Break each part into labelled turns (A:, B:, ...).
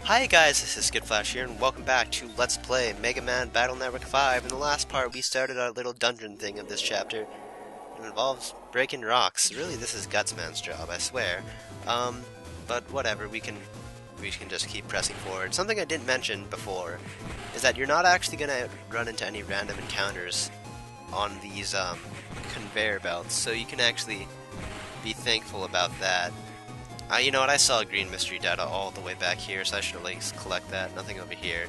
A: Hi guys, this is Skittflash here, and welcome back to Let's Play Mega Man Battle Network 5. In the last part, we started our little dungeon thing of this chapter. It involves breaking rocks. Really, this is Gutsman's job, I swear. But whatever, we can just keep pressing forward. Something I didn't mention before is that you're not actually gonna run into any random encounters on these conveyor belts, so you can actually be thankful about that. You know what, I saw green mystery data all the way back here, so I should at least collect that. Nothing over here.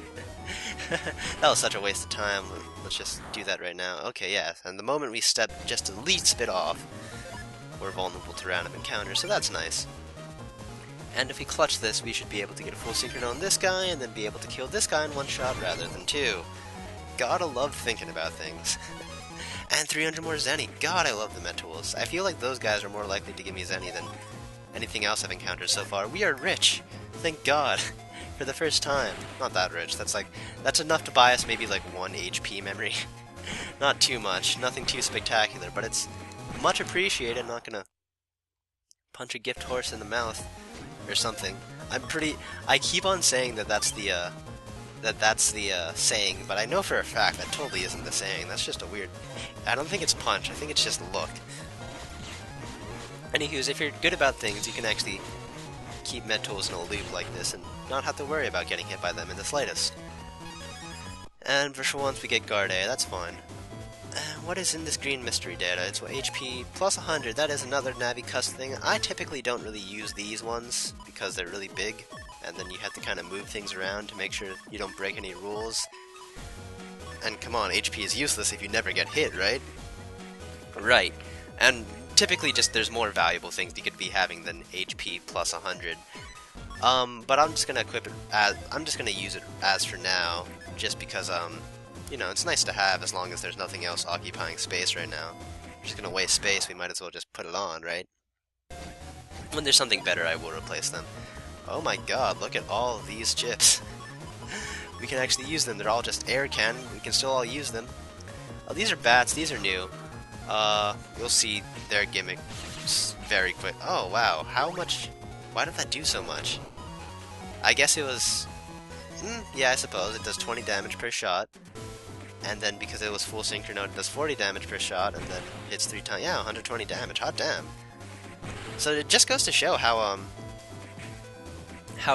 A: That was such a waste of time. Let's just do that right now. Okay, yeah, and the moment we step just a least bit off, we're vulnerable to random encounters, so that's nice. And if we clutch this, we should be able to get a full synchron on this guy, and then be able to kill this guy in one shot rather than two. Gotta love thinking about things. And 300 more Zenny. God, I love the Met tools. I feel like those guys are more likely to give me Zenny than anything else I've encountered so far. We are rich! Thank God! For the first time. Not that rich. That's enough to buy us maybe like 1 HP memory. Not too much. Nothing too spectacular, but it's much appreciated. I'm not gonna punch a gift horse in the mouth or something. I keep on saying that's the saying, but I know for a fact that totally isn't the saying. That's just a weird... I don't think it's punch. I think it's just look. Anywho's, if you're good about things, you can actually keep med tools in a loop like this and not have to worry about getting hit by them in the slightest. And for once we get guard A, that's fine. What is in this green mystery data? It's HP plus 100, that is another Navi Cust thing. I typically don't really use these ones because they're really big, and then you have to kind of move things around to make sure you don't break any rules. And come on, HP is useless if you never get hit, right? Right. And typically just there's more valuable things you could be having than HP plus 100. But I'm just gonna equip it as I'm just gonna use it as for now, just because you know, it's nice to have as long as there's nothing else occupying space right now. If we're just gonna waste space, we might as well just put it on, right? When there's something better, I will replace them. Oh my god, look at all of these chips. We can actually use them. They're all just air cannon. We can still all use them. Oh, these are bats. These are new. You'll see their gimmick very quick. Oh, wow. How much... Why did that do so much? I guess it was... yeah, I suppose. It does 20 damage per shot. And then because it was full synchro, it does 40 damage per shot, and then hits 3 times. Yeah, 120 damage. Hot damn. So it just goes to show how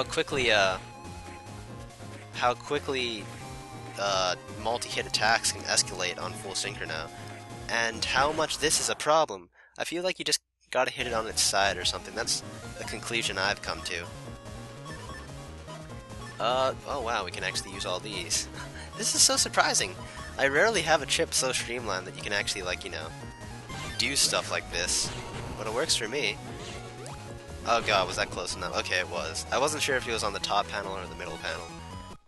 A: quickly, multi-hit attacks can escalate on full synchro, and how much this is a problem. I feel like you just gotta hit it on its side or something. That's the conclusion I've come to. Oh wow, we can actually use all these. This is so surprising. I rarely have a chip so streamlined that you can actually, like, you know, do stuff like this. But it works for me. Oh god, was that close enough? Okay, it was. I wasn't sure if he was on the top panel or the middle panel.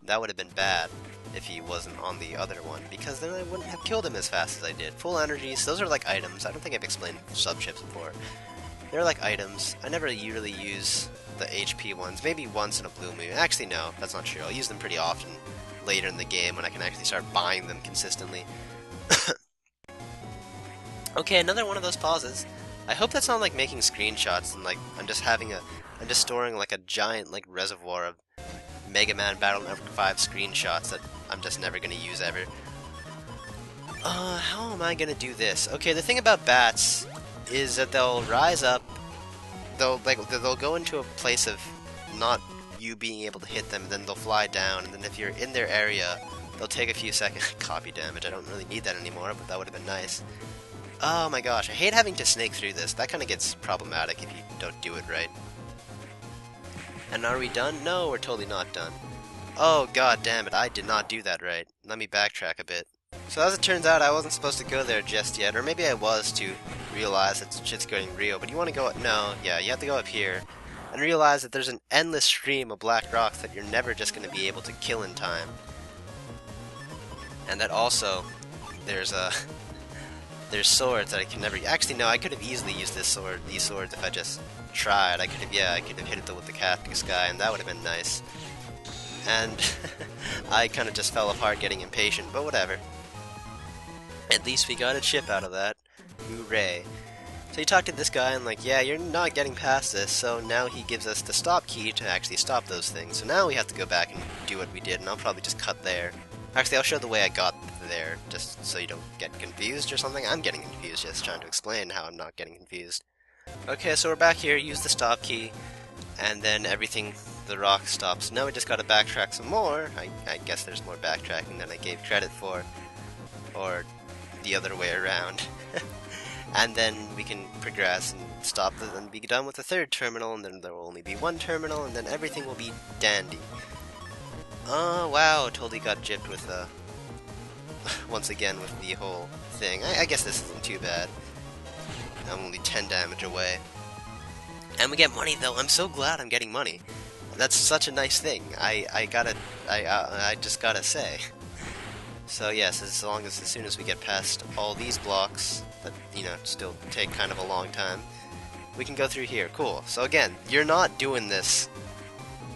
A: That would have been bad if he wasn't on the other one, because then I wouldn't have killed him as fast as I did. Full energies, those are like items. I don't think I've explained sub-chips before. They're like items. I never really use the HP ones, maybe once in a blue moon. Actually, no, that's not true. I'll use them pretty often later in the game when I can actually start buying them consistently. Okay, another one of those pauses. I hope that's not like making screenshots and like I'm just storing like a giant like reservoir of Mega Man Battle Network 5 screenshots that I'm just never gonna use ever. How am I gonna do this? Okay, the thing about bats is that they'll rise up, they'll go into a place of not you being able to hit them, and then they'll fly down, and then if you're in their area, they'll take a few seconds copy damage. I don't really need that anymore, but that would have been nice. Oh my gosh, I hate having to snake through this. That kind of gets problematic if you don't do it right. And are we done? No, we're totally not done. Oh god damn it, I did not do that right. Let me backtrack a bit. So as it turns out, I wasn't supposed to go there just yet, or maybe I was to realize that shit's getting real, but you want to go up... No, yeah, you have to go up here, and realize that there's an endless stream of black rocks that you're never just going to be able to kill in time. And that also, there's swords that I can never... Actually, no, I could have easily used these swords if I just tried. I could have hit it with the cactus guy, and that would have been nice. And I kind of just fell apart getting impatient, but whatever. At least we got a chip out of that. Hooray. So you talk to this guy and like, yeah, you're not getting past this, so now he gives us the stop key to actually stop those things. So now we have to go back and do what we did, and I'll probably just cut there. Actually, I'll show the way I got there, just so you don't get confused or something. I'm getting confused, just trying to explain how I'm not getting confused. Okay, so we're back here, use the stop key, and then everything, the rock stops. Now we just gotta backtrack some more. I guess there's more backtracking than I gave credit for, or the other way around. And then we can progress and stop and be done with the third terminal, and then there will only be one terminal, and then everything will be dandy. Oh wow, totally got gypped with once again with the whole thing. I guess this isn't too bad. I'm only 10 damage away. And we get money though. I'm so glad I'm getting money. That's such a nice thing. I just gotta say. So yes, as soon as we get past all these blocks that, you know, still take kind of a long time, we can go through here. Cool. So again, you're not doing this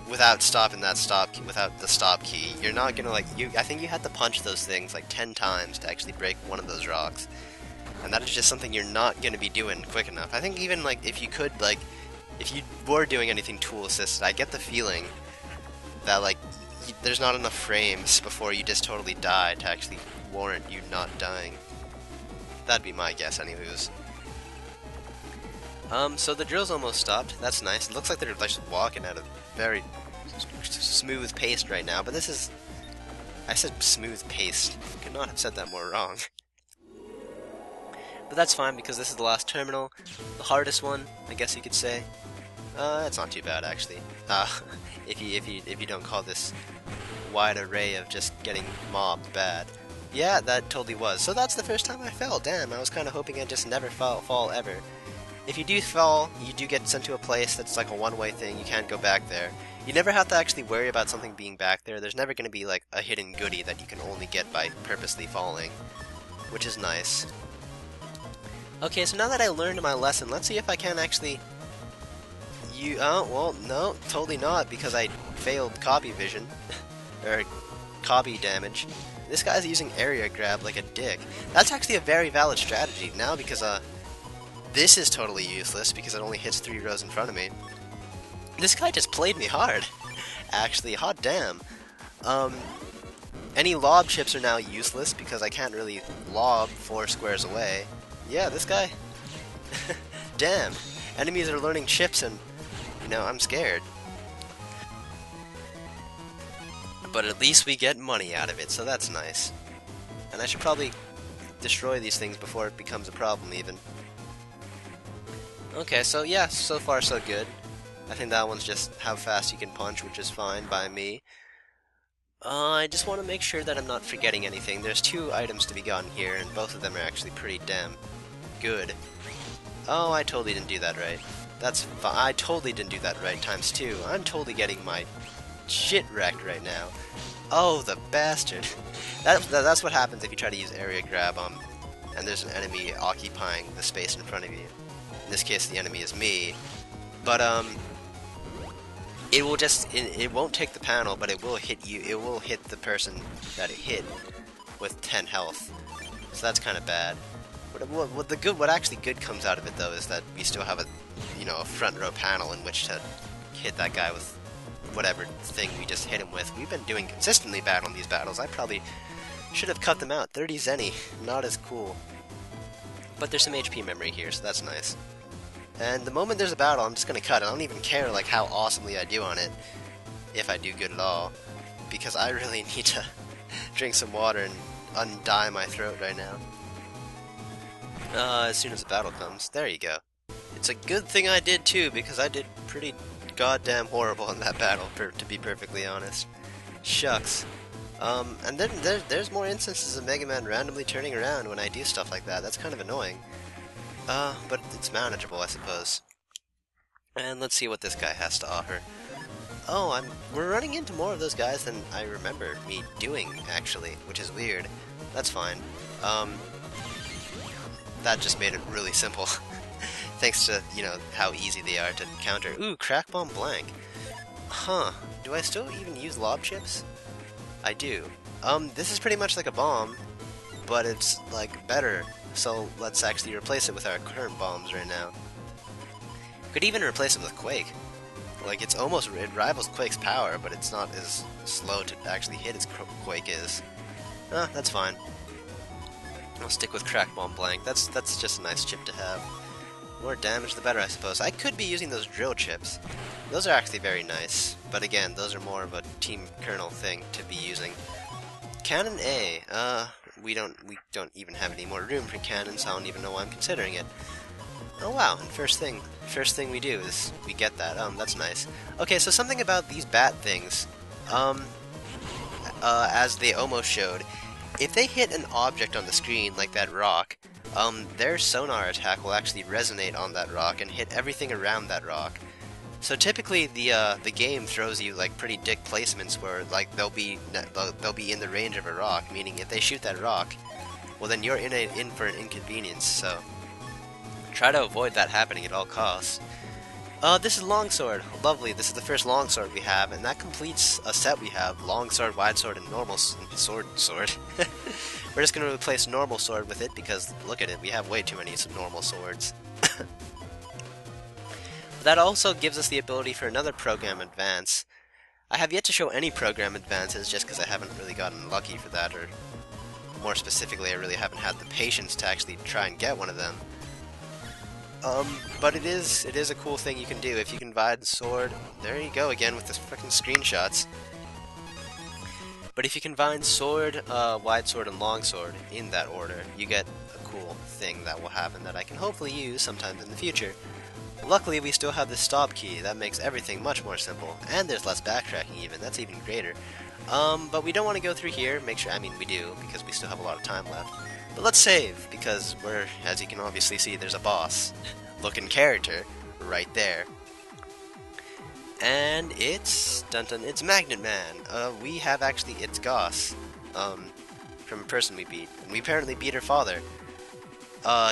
A: without stopping that stop key, without the stop key. You're not gonna like I think you had to punch those things like 10 times to actually break one of those rocks. And that is just something you're not gonna be doing quick enough. I think even like if you could like if you were doing anything tool assisted, I get the feeling that like there's not enough frames before you just totally die to actually warrant you not dying. That'd be my guess, anyways. So the drill's almost stopped. That's nice. It looks like they're just walking at a very smooth pace right now, but this is... I said smooth paced. Could not have said that more wrong. But that's fine because this is the last terminal, the hardest one, I guess you could say. It's not too bad actually. If you don't call this wide array of just getting mobbed bad. Yeah, that totally was. So that's the first time I fell. Damn, I was kind of hoping I'd just never fall ever. If you do fall, you do get sent to a place that's like a one-way thing. You can't go back there. You never have to actually worry about something being back there. There's never going to be like a hidden goodie that you can only get by purposely falling, which is nice. Okay, so now that I learned my lesson, let's see if I can actually... Oh, well, no, totally not, because I failed copy vision. or copy damage. This guy's using area grab like a dick. That's actually a very valid strategy now, because, this is totally useless, because it only hits 3 rows in front of me. This guy just played me hard. Actually, hot damn. Any lob chips are now useless, because I can't really lob 4 squares away. Yeah, this guy... Damn. Enemies are learning chips and, you know, I'm scared. But at least we get money out of it, so that's nice. And I should probably destroy these things before it becomes a problem, even. Okay, so yeah, so far so good. I think that one's just how fast you can punch, which is fine by me. I just want to make sure that I'm not forgetting anything. There's 2 items to be gotten here, and both of them are actually pretty damn good. Oh, I totally didn't do that right. That's fine. I totally didn't do that right times 2. I'm totally getting my shit wrecked right now. Oh, the bastard. That's what happens if you try to use area grab, and there's an enemy occupying the space in front of you. In this case, the enemy is me. But, it will just, it won't take the panel, but it will hit you, it will hit the person that it hit with 10 health. So that's kind of bad. What actually good comes out of it, though, is that we still have a, you know, a front row panel in which to hit that guy with whatever thing we just hit him with. We've been doing consistently bad on these battles. I probably should have cut them out. 30 zenny, not as cool. But there's some HP memory here, so that's nice. And the moment there's a battle, I'm just gonna cut it. I don't even care like how awesomely I do on it, if I do good at all, because I really need to drink some water and undye my throat right now. As soon as the battle comes. There you go. It's a good thing I did too, because I did pretty goddamn horrible in that battle, to be perfectly honest. Shucks. And then there's more instances of Mega Man randomly turning around when I do stuff like that. That's kind of annoying. But it's manageable, I suppose. And let's see what this guy has to offer. Oh, we're running into more of those guys than I remember me doing, actually, which is weird. That's fine. That just made it really simple. Thanks to, you know, how easy they are to counter. Ooh, Crack Bomb Blank. Huh. Do I still even use lob chips? I do. This is pretty much like a bomb, but it's, like, better. so let's actually replace it with our current bombs right now. Could even replace it with Quake. Like, it rivals Quake's power, but it's not as slow to actually hit as Quake is. That's fine. I'll stick with Crack Bomb Blank. That's just a nice chip to have. More damage the better, I suppose. I could be using those drill chips. Those are actually very nice, but again, those are more of a Team Colonel thing to be using. Cannon A. We don't even have any more room for cannons. I don't even know why I'm considering it. Oh wow! And first thing we do is we get that. That's nice. Okay, so something about these bat things. As they almost showed, if they hit an object on the screen like that rock, their sonar attack will actually resonate on that rock and hit everything around that rock. So typically, the game throws you like pretty dick placements where like they'll be in the range of a rock, meaning if they shoot that rock, well then you're in for an inconvenience. So try to avoid that happening at all costs. This is Longsword. Lovely. This is the first Longsword we have, and that completes a set we have: Longsword, Wide Sword, and Normal Sword. We're just going to replace Normal Sword with it because look at it, we have way too many normal swords. That also gives us the ability for another program advance. I have yet to show any program advances just because I haven't really gotten lucky for that, or more specifically, I really haven't had the patience to actually try and get one of them. But it is a cool thing you can do if you can combine sword. There you go again with the frickin' screenshots. But if you combine sword, wide sword, and long sword in that order, you get a cool thing that will happen that I can hopefully use sometime in the future. Luckily, we still have the stop key. That makes everything much more simple, and there's less backtracking even. That's even greater. But we don't want to go through here. I mean, we do, because we still have a lot of time left. But let's save, because as you can obviously see, there's a boss looking character right there. And it's it's Magnet Man. It's Goss, from a person we beat, and we apparently beat her father.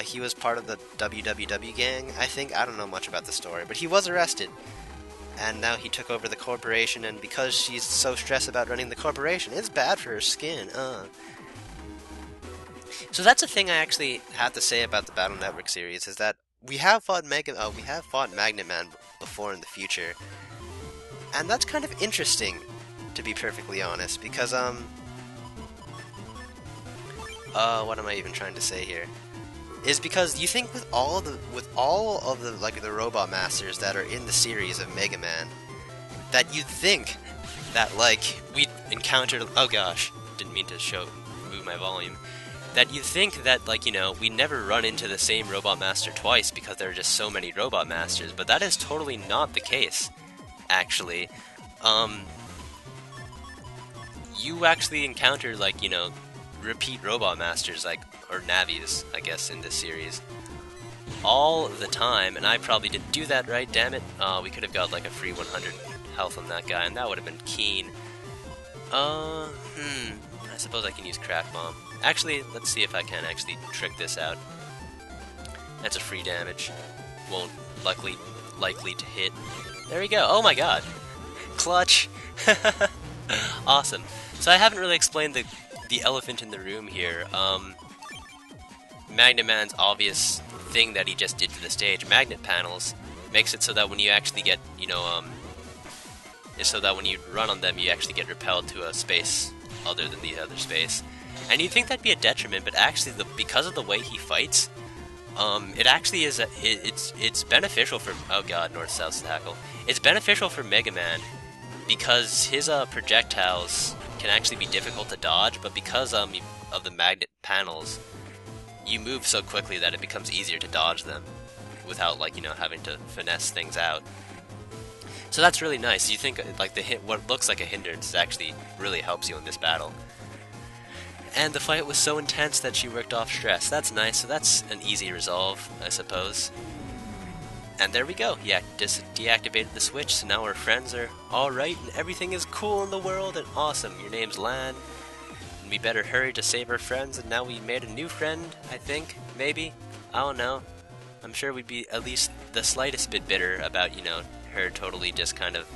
A: He was part of the WWW gang, I think. I don't know much about the story, but he was arrested. And now he took over the corporation, and because she's so stressed about running the corporation, it's bad for her skin, So that's a thing I actually have to say about the Battle Network series, is that we have fought Magnet Man before in the future. And that's kind of interesting, to be perfectly honest, because, what am I even trying to say here? Is because you think with all of the like the robot masters that are in the series of Mega Man, that you'd think that like we'd encountered, oh gosh, didn't mean to move my volume, that you'd think that like, you know, we never run into the same robot master twice because there are just so many robot masters, but that is totally not the case, actually. You actually encounter like, you know, repeat robot masters, like, or Navis, I guess, in this series, all the time, and I probably didn't do that right, damn it. We could have got like a free 100 health on that guy, and that would have been keen. I suppose I can use Crack Bomb. Actually, let's see if I can actually trick this out. That's a free damage. Won't likely to hit. There we go. Oh my god. Clutch. Awesome. So I haven't really explained the elephant in the room here. Magnet Man's obvious thing that he just did to the stage, magnet panels, makes it so that when you actually get, you know, so that when you run on them, you actually get repelled to a space other than the other space. And you'd think that'd be a detriment, but actually, because of the way he fights, it actually is it's beneficial for, oh god, north-south tackle. It's beneficial for Mega Man because his projectiles can actually be difficult to dodge, but because of the magnet panels, you move so quickly that it becomes easier to dodge them without, like, you know, having to finesse things out. So that's really nice. You think like what looks like a hindrance actually really helps you in this battle. And the fight was so intense that she worked off stress. That's nice. So that's an easy resolve, I suppose. And there we go. Yeah, just deactivated the switch, so now our friends are alright and everything is cool in the world and awesome. Your name's Lan. And we better hurry to save our friends, and now we made a new friend, I think, maybe? I don't know. I'm sure we'd be at least the slightest bit bitter about, you know, her totally just kind of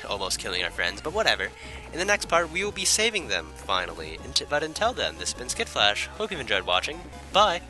A: almost killing our friends, but whatever. In the next part, we will be saving them, finally. But until then, this has been Skittflash. Hope you've enjoyed watching. Bye!